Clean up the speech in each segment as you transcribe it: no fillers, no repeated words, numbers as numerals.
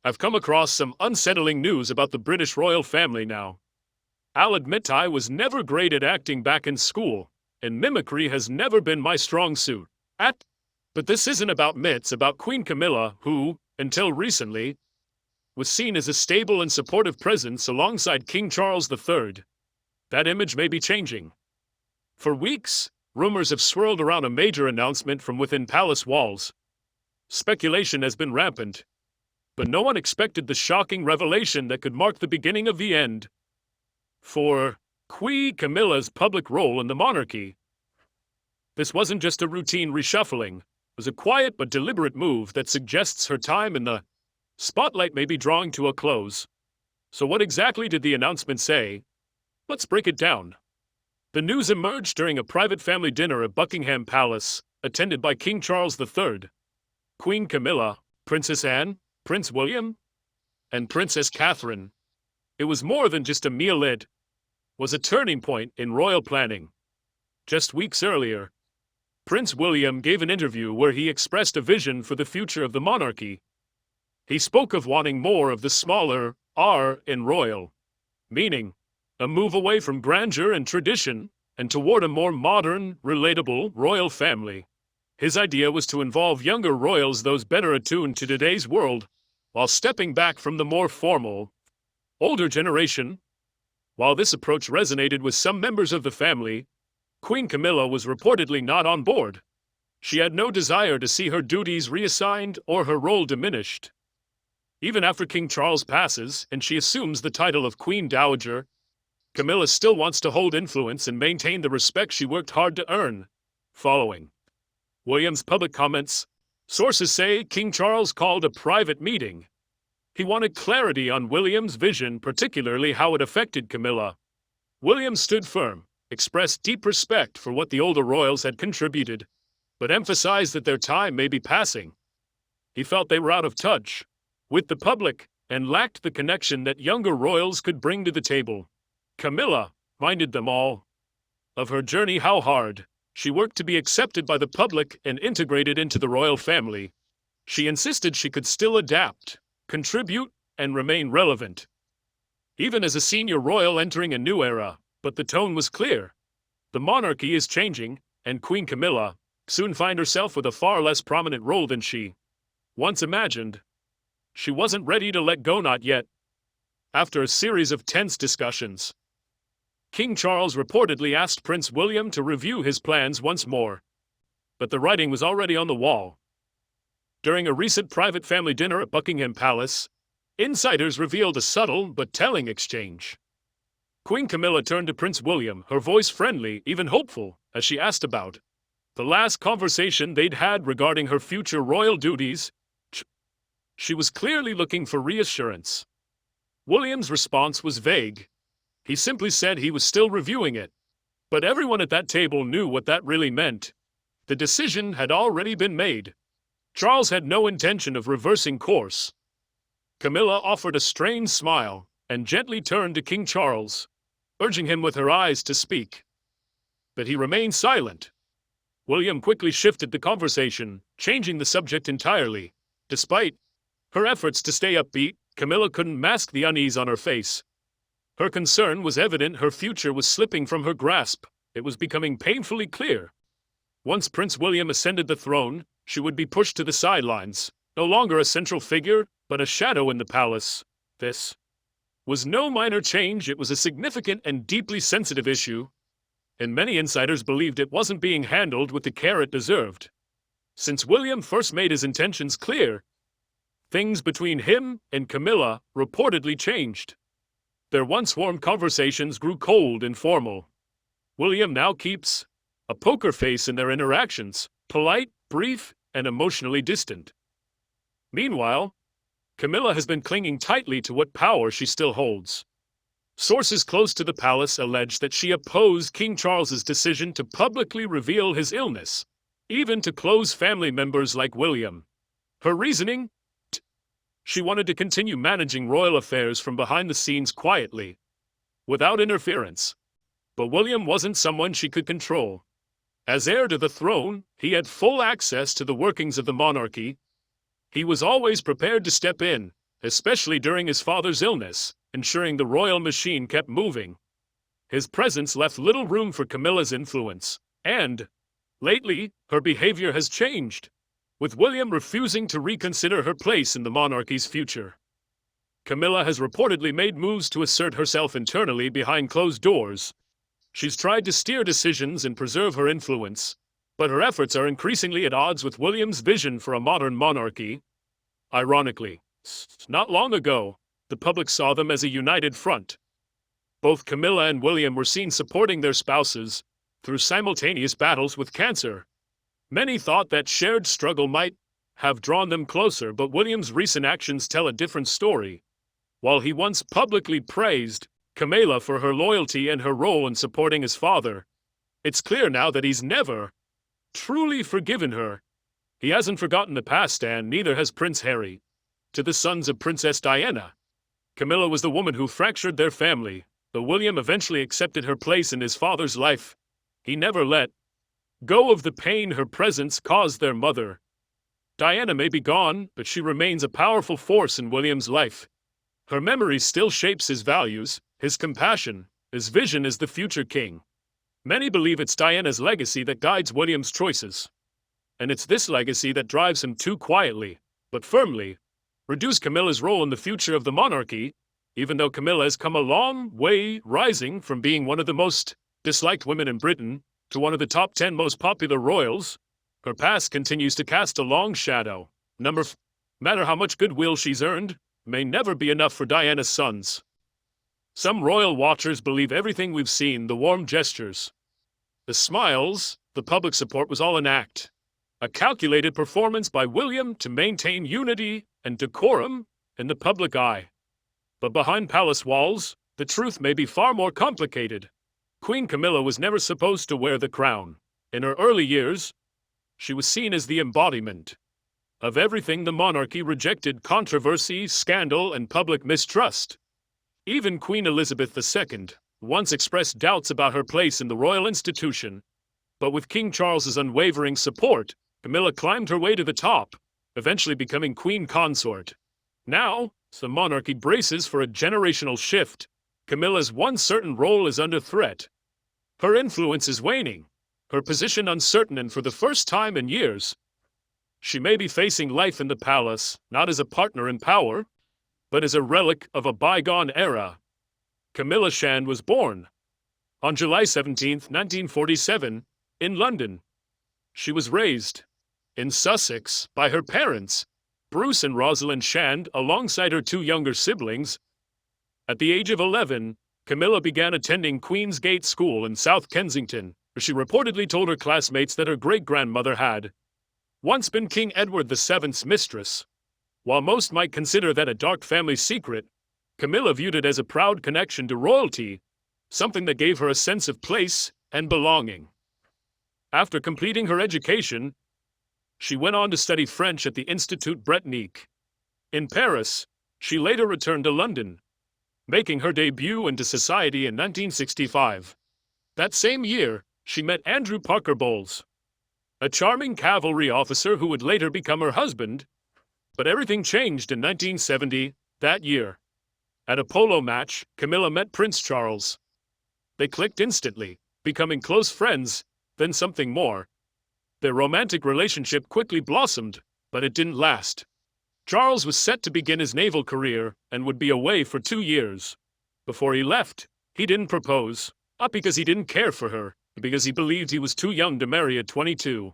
I've come across some unsettling news about the British royal family now. I'll admit I was never great at acting back in school, and mimicry has never been my strong suit. But this isn't about myths about Queen Camilla, who, until recently, was seen as a stable and supportive presence alongside King Charles III. That image may be changing. For weeks, rumors have swirled around a major announcement from within palace walls. Speculation has been rampant, but no one expected the shocking revelation that could mark the beginning of the end for Queen Camilla's public role in the monarchy. This wasn't just a routine reshuffling, it was a quiet but deliberate move that suggests her time in the spotlight may be drawing to a close. So what exactly did the announcement say? Let's break it down. The news emerged during a private family dinner at Buckingham Palace, attended by King Charles III, Queen Camilla, Princess Anne, Prince William, and Princess Catherine. It was more than just a meal, it was a turning point in royal planning. Just weeks earlier, Prince William gave an interview where he expressed a vision for the future of the monarchy. He spoke of wanting more of the smaller R in royal, meaning a move away from grandeur and tradition and toward a more modern, relatable royal family. His idea was to involve younger royals, those better attuned to today's world, while stepping back from the more formal, older generation. While this approach resonated with some members of the family, Queen Camilla was reportedly not on board. She had no desire to see her duties reassigned or her role diminished. Even after King Charles passes and she assumes the title of Queen Dowager, Camilla still wants to hold influence and maintain the respect she worked hard to earn. Following William's public comments, sources say King Charles called a private meeting. He wanted clarity on William's vision, particularly how it affected Camilla. William stood firm, expressed deep respect for what the older royals had contributed, but emphasized that their time may be passing. He felt they were out of touch with the public and lacked the connection that younger royals could bring to the table. Camilla reminded them all of her journey, how hard she worked to be accepted by the public and integrated into the royal family. She insisted she could still adapt, contribute, and remain relevant, even as a senior royal entering a new era. But the tone was clear. The monarchy is changing, and Queen Camilla soon find herself with a far less prominent role than she once imagined. She wasn't ready to let go, not yet. After a series of tense discussions, King Charles reportedly asked Prince William to review his plans once more. But the writing was already on the wall. During a recent private family dinner at Buckingham Palace, insiders revealed a subtle but telling exchange. Queen Camilla turned to Prince William, her voice friendly, even hopeful, as she asked about the last conversation they'd had regarding her future royal duties. She was clearly looking for reassurance. William's response was vague. He simply said he was still reviewing it. But everyone at that table knew what that really meant. The decision had already been made. Charles had no intention of reversing course. Camilla offered a strained smile and gently turned to King Charles, urging him with her eyes to speak. But he remained silent. William quickly shifted the conversation, changing the subject entirely. Despite her efforts to stay upbeat, Camilla couldn't mask the unease on her face. Her concern was evident. Her future was slipping from her grasp. It was becoming painfully clear. Once Prince William ascended the throne, she would be pushed to the sidelines, no longer a central figure, but a shadow in the palace. This was no minor change. It was a significant and deeply sensitive issue, and many insiders believed it wasn't being handled with the care it deserved. Since William first made his intentions clear, things between him and Camilla reportedly changed. Their once warm conversations grew cold and formal. William now keeps a poker face in their interactions, polite, brief, and emotionally distant. Meanwhile, Camilla has been clinging tightly to what power she still holds. Sources close to the palace allege that she opposed King Charles's decision to publicly reveal his illness, even to close family members like William. Her reasoning? She wanted to continue managing royal affairs from behind the scenes quietly, without interference. But William wasn't someone she could control. As heir to the throne, he had full access to the workings of the monarchy. He was always prepared to step in, especially during his father's illness, ensuring the royal machine kept moving. His presence left little room for Camilla's influence, and, lately, her behavior has changed, with William refusing to reconsider her place in the monarchy's future. Camilla has reportedly made moves to assert herself internally behind closed doors. She's tried to steer decisions and preserve her influence, but her efforts are increasingly at odds with William's vision for a modern monarchy. Ironically, not long ago, the public saw them as a united front. Both Camilla and William were seen supporting their spouses through simultaneous battles with cancer. Many thought that shared struggle might have drawn them closer, but William's recent actions tell a different story. While he once publicly praised Camilla for her loyalty and her role in supporting his father, it's clear now that he's never truly forgiven her. He hasn't forgotten the past, and neither has Prince Harry. To the sons of Princess Diana, Camilla was the woman who fractured their family. Though William eventually accepted her place in his father's life, he never let go of the pain her presence caused their mother. Diana may be gone, but she remains a powerful force in William's life. Her memory still shapes his values, his compassion, his vision as the future king. Many believe it's Diana's legacy that guides William's choices. And it's this legacy that drives him to quietly, but firmly, reduce Camilla's role in the future of the monarchy. Even though Camilla has come a long way, rising from being one of the most disliked women in Britain to one of the top 10 most popular royals, her past continues to cast a long shadow. No matter how much goodwill she's earned, may never be enough for Diana's sons. Some royal watchers believe everything we've seen, the warm gestures, the smiles, the public support, was all an act. A calculated performance by William to maintain unity and decorum in the public eye. But behind palace walls, the truth may be far more complicated. Queen Camilla was never supposed to wear the crown. In her early years, she was seen as the embodiment of everything the monarchy rejected: controversy, scandal, and public mistrust. Even Queen Elizabeth II once expressed doubts about her place in the royal institution. But with King Charles's unwavering support, Camilla climbed her way to the top, eventually becoming queen consort. Now, the monarchy braces for a generational shift. Camilla's one certain role is under threat. Her influence is waning, her position uncertain, and for the first time in years, she may be facing life in the palace, not as a partner in power, but as a relic of a bygone era. Camilla Shand was born on July 17, 1947, in London. She was raised in Sussex by her parents, Bruce and Rosalind Shand, alongside her two younger siblings. At the age of 11, Camilla began attending Queen's Gate School in South Kensington, where she reportedly told her classmates that her great-grandmother had once been King Edward VII's mistress. While most might consider that a dark family secret, Camilla viewed it as a proud connection to royalty, something that gave her a sense of place and belonging. After completing her education, she went on to study French at the Institut Britannique. In Paris, she later returned to London, making her debut into society in 1965. That same year, she met Andrew Parker Bowles, a charming cavalry officer who would later become her husband. But everything changed in 1970, that year. At a polo match, Camilla met Prince Charles. They clicked instantly, becoming close friends, then something more. Their romantic relationship quickly blossomed, but it didn't last. Charles was set to begin his naval career and would be away for 2 years. Before he left, he didn't propose, not because he didn't care for her, but because he believed he was too young to marry at 22.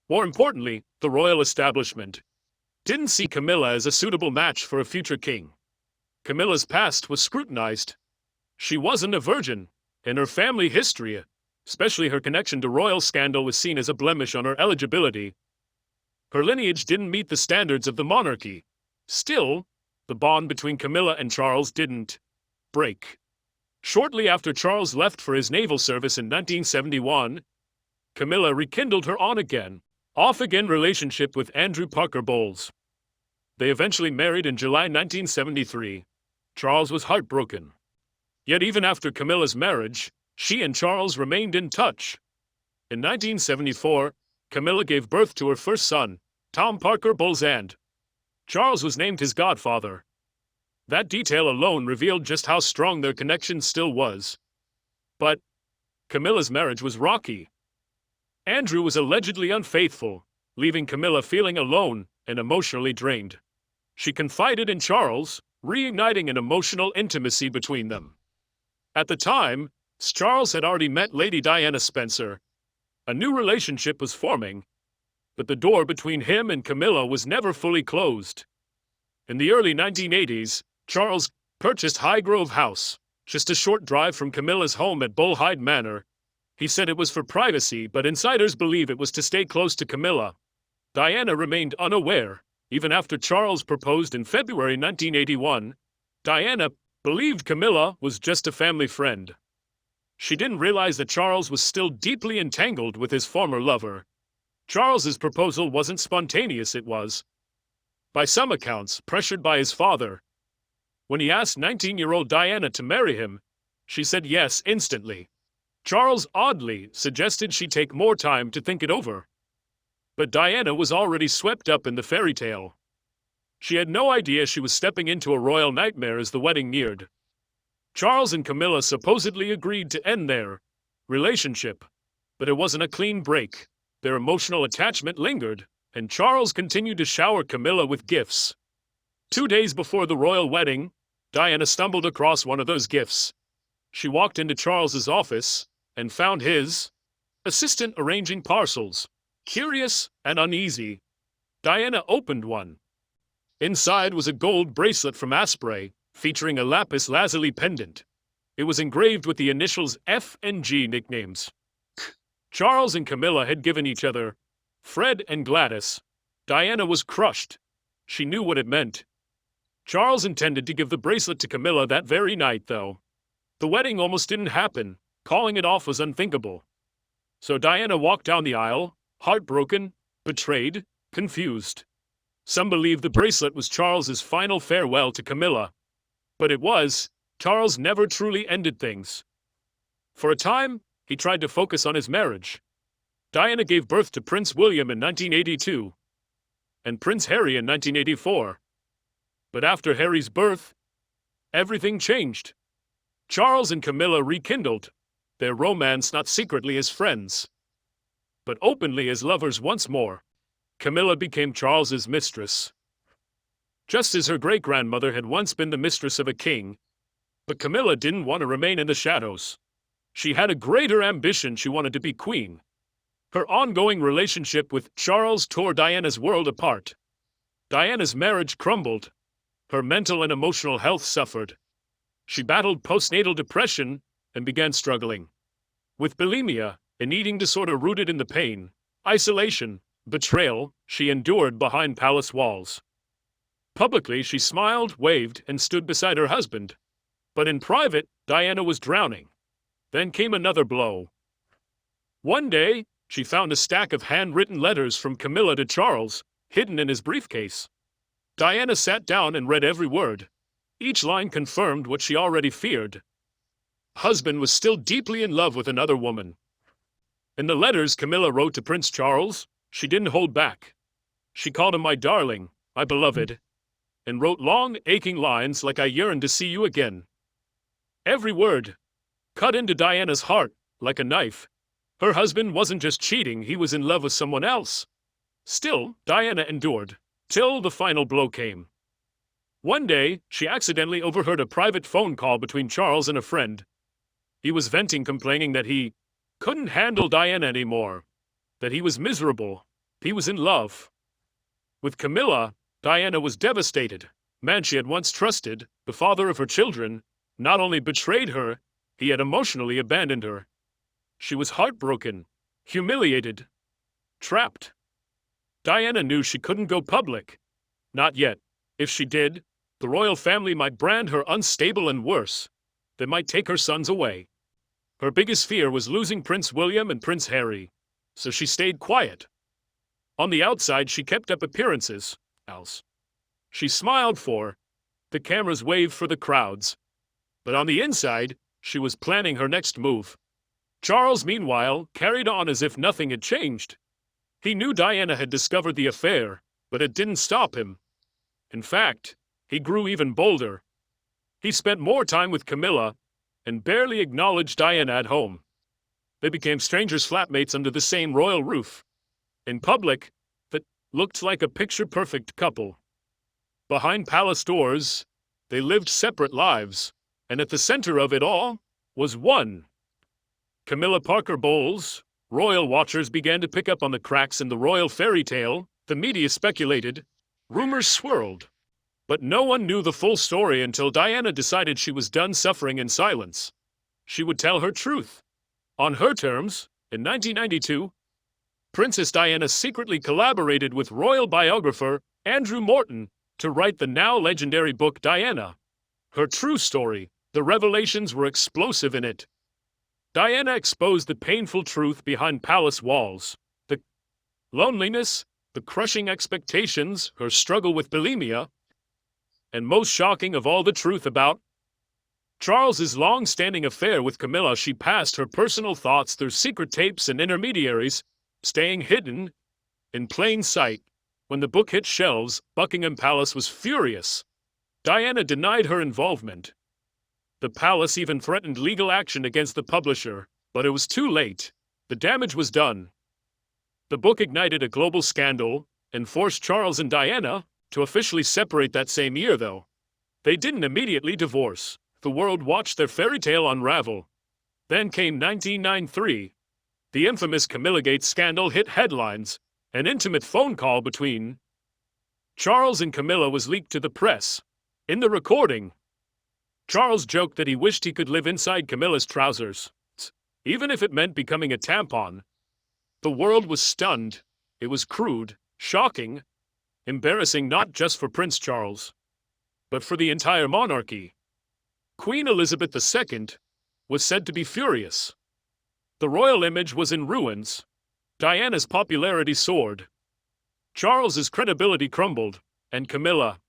More importantly, the royal establishment didn't see Camilla as a suitable match for a future king. Camilla's past was scrutinized. She wasn't a virgin, and her family history, especially her connection to royal scandal, was seen as a blemish on her eligibility. Her lineage didn't meet the standards of the monarchy. Still, the bond between Camilla and Charles didn't break. Shortly after Charles left for his naval service in 1971, Camilla rekindled her on-again, off-again relationship with Andrew Parker Bowles. They eventually married in July 1973. Charles was heartbroken. Yet even after Camilla's marriage, she and Charles remained in touch. In 1974, Camilla gave birth to her first son, Tom Parker Bowles, and Charles was named his godfather. That detail alone revealed just how strong their connection still was. But Camilla's marriage was rocky. Andrew was allegedly unfaithful, leaving Camilla feeling alone and emotionally drained. She confided in Charles, reigniting an emotional intimacy between them. At the time, Charles had already met Lady Diana Spencer. A new relationship was forming, but the door between him and Camilla was never fully closed. In the early 1980s, Charles purchased Highgrove House, just a short drive from Camilla's home at Bullhide Manor. He said it was for privacy, but insiders believe it was to stay close to Camilla. Diana remained unaware, even after Charles proposed in February 1981. Diana believed Camilla was just a family friend. She didn't realize that Charles was still deeply entangled with his former lover. Charles's proposal wasn't spontaneous, it was, by some accounts, pressured by his father. When he asked 19-year-old Diana to marry him, she said yes instantly. Charles oddly suggested she take more time to think it over. But Diana was already swept up in the fairy tale. She had no idea she was stepping into a royal nightmare as the wedding neared. Charles and Camilla supposedly agreed to end their relationship, but it wasn't a clean break. Their emotional attachment lingered, and Charles continued to shower Camilla with gifts. 2 days before the royal wedding, Diana stumbled across one of those gifts. She walked into Charles's office and found his assistant arranging parcels. Curious and uneasy, Diana opened one. Inside was a gold bracelet from Asprey, featuring a lapis lazuli pendant. It was engraved with the initials F and G nicknames. Charles and Camilla had given each other Fred and Gladys. Diana was crushed. She knew what it meant. Charles intended to give the bracelet to Camilla that very night, though. The wedding almost didn't happen. Calling it off was unthinkable. So Diana walked down the aisle, heartbroken, betrayed, confused. Some believe the bracelet was Charles's final farewell to Camilla. But it was. Charles never truly ended things. For a time, he tried to focus on his marriage. Diana gave birth to Prince William in 1982 and Prince Harry in 1984. But after Harry's birth, everything changed. Charles and Camilla rekindled their romance not secretly as friends, but openly as lovers once more. Camilla became Charles's mistress. Just as her great-grandmother had once been the mistress of a king, but Camilla didn't want to remain in the shadows. She had a greater ambition. She wanted to be queen. Her ongoing relationship with Charles tore Diana's world apart. Diana's marriage crumbled. Her mental and emotional health suffered. She battled postnatal depression and began struggling with bulimia, an eating disorder rooted in the pain, isolation, betrayal she endured behind palace walls. Publicly, she smiled, waved, and stood beside her husband. But in private, Diana was drowning. Then came another blow. One day, she found a stack of handwritten letters from Camilla to Charles, hidden in his briefcase. Diana sat down and read every word. Each line confirmed what she already feared. Husband was still deeply in love with another woman. In the letters Camilla wrote to Prince Charles, she didn't hold back. She called him my darling, my beloved, and wrote long, aching lines like I yearn to see you again. Every word cut into Diana's heart like a knife. Her husband wasn't just cheating, he was in love with someone else. Still, Diana endured, till the final blow came. One day, she accidentally overheard a private phone call between Charles and a friend. He was venting, complaining that he couldn't handle Diana anymore, that he was miserable, he was in love. With Camilla, Diana was devastated. Man she had once trusted, the father of her children, not only betrayed her, he had emotionally abandoned her. She was heartbroken, humiliated, trapped. Diana knew she couldn't go public. Not yet. If she did, the royal family might brand her unstable and worse. They might take her sons away. Her biggest fear was losing Prince William and Prince Harry, so she stayed quiet. On the outside, she kept up appearances. She smiled for the cameras, waved for the crowds. But on the inside, she was planning her next move. Charles, meanwhile, carried on as if nothing had changed. He knew Diana had discovered the affair, but it didn't stop him. In fact, he grew even bolder. He spent more time with Camilla and barely acknowledged Diana at home. They became strangers flatmates under the same royal roof. In public, that looked like a picture-perfect couple. Behind palace doors, they lived separate lives, and at the center of it all was one. Camilla Parker Bowles. Royal watchers began to pick up on the cracks in the royal fairy tale. The media speculated. Rumors swirled. But no one knew the full story until Diana decided she was done suffering in silence. She would tell her truth. On her terms, in 1992, Princess Diana secretly collaborated with royal biographer Andrew Morton to write the now legendary book Diana. Her true story. The revelations were explosive in it. Diana exposed the painful truth behind palace walls. The loneliness, the crushing expectations, her struggle with bulimia, and most shocking of all, the truth about Charles's long-standing affair with Camilla. She passed her personal thoughts through secret tapes and intermediaries, staying hidden in plain sight. When the book hit shelves, Buckingham Palace was furious. Diana denied her involvement. The palace even threatened legal action against the publisher, but it was too late. The damage was done. The book ignited a global scandal and forced Charles and Diana to officially separate that same year, though. They didn't immediately divorce. The world watched their fairy tale unravel. Then came 1993. The infamous Camillagate scandal hit headlines. An intimate phone call between Charles and Camilla was leaked to the press. In the recording, Charles joked that he wished he could live inside Camilla's trousers, even if it meant becoming a tampon. The world was stunned. It was crude, shocking, embarrassing not just for Prince Charles, but for the entire monarchy. Queen Elizabeth II was said to be furious. The royal image was in ruins. Diana's popularity soared. Charles's credibility crumbled, and Camilla,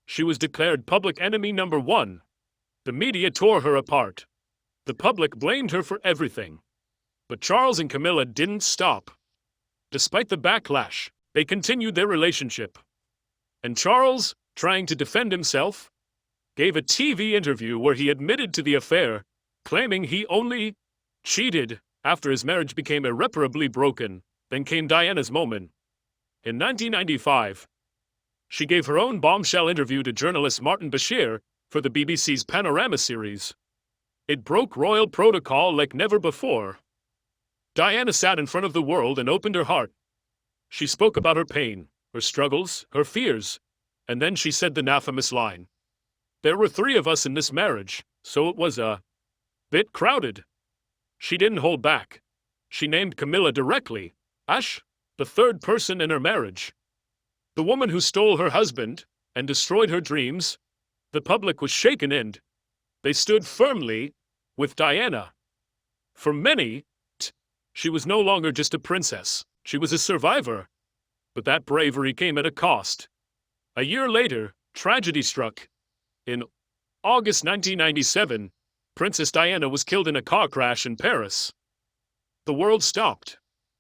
she was declared public enemy number one. The media tore her apart. The public blamed her for everything. But Charles and Camilla didn't stop. Despite the backlash, they continued their relationship. And Charles, trying to defend himself, gave a TV interview where he admitted to the affair, claiming he only cheated after his marriage became irreparably broken. Then came Diana's moment. In 1995, she gave her own bombshell interview to journalist Martin Bashir for the BBC's Panorama series. It broke royal protocol like never before. Diana sat in front of the world and opened her heart. She spoke about her pain, her struggles, her fears, and then she said the infamous line. There were 3 of us in this marriage, so it was a bit crowded. She didn't hold back. She named Camilla directly, Ash, the 3rd person in her marriage. The woman who stole her husband and destroyed her dreams. The public was shaken and they stood firmly with Diana. For many, she was no longer just a princess. She was a survivor. But that bravery came at a cost. A year later, tragedy struck. In August 1997, Princess Diana was killed in a car crash in Paris. The world stopped.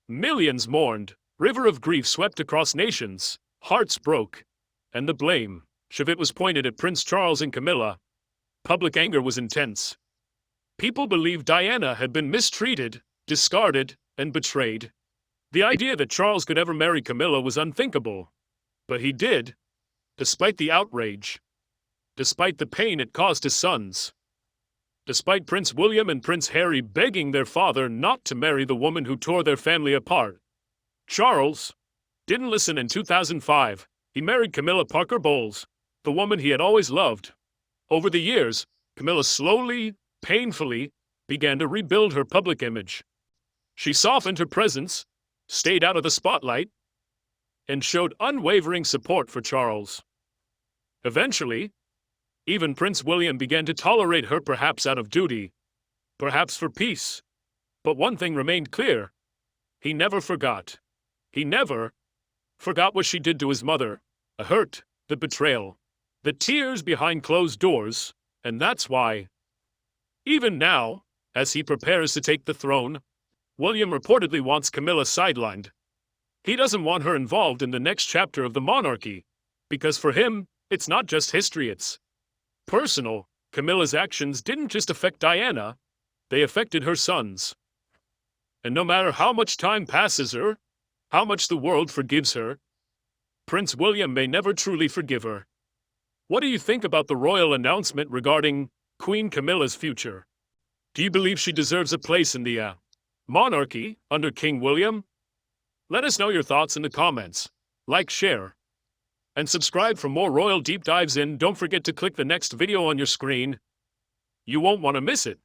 Millions mourned. River of grief swept across nations. Hearts broke. And the blame of it was pointed at Prince Charles and Camilla. Public anger was intense. People believed Diana had been mistreated, discarded, and betrayed. The idea that Charles could ever marry Camilla was unthinkable. But he did, despite the outrage, despite the pain it caused his sons, despite Prince William and Prince Harry begging their father not to marry the woman who tore their family apart. Charles didn't listen. In 2005, he married Camilla Parker Bowles, the woman he had always loved. Over the years, Camilla slowly, painfully, began to rebuild her public image. She softened her presence, stayed out of the spotlight, and showed unwavering support for Charles. Eventually, even Prince William began to tolerate her, perhaps out of duty, perhaps for peace. But one thing remained clear. He never forgot. He never forgot what she did to his mother. The hurt, the betrayal, the tears behind closed doors, and that's why, even now, as he prepares to take the throne, William reportedly wants Camilla sidelined. He doesn't want her involved in the next chapter of the monarchy, because for him, it's not just history, it's Personal, Camilla's actions didn't just affect Diana, they affected her sons. And no matter how much time passes her, how much the world forgives her, Prince William may never truly forgive her. What do you think about the royal announcement regarding Queen Camilla's future? Do you believe she deserves a place in the monarchy under King William? Let us know your thoughts in the comments. Like, share, and subscribe for more royal deep dives in. Don't forget to click the next video on your screen. You won't want to miss it.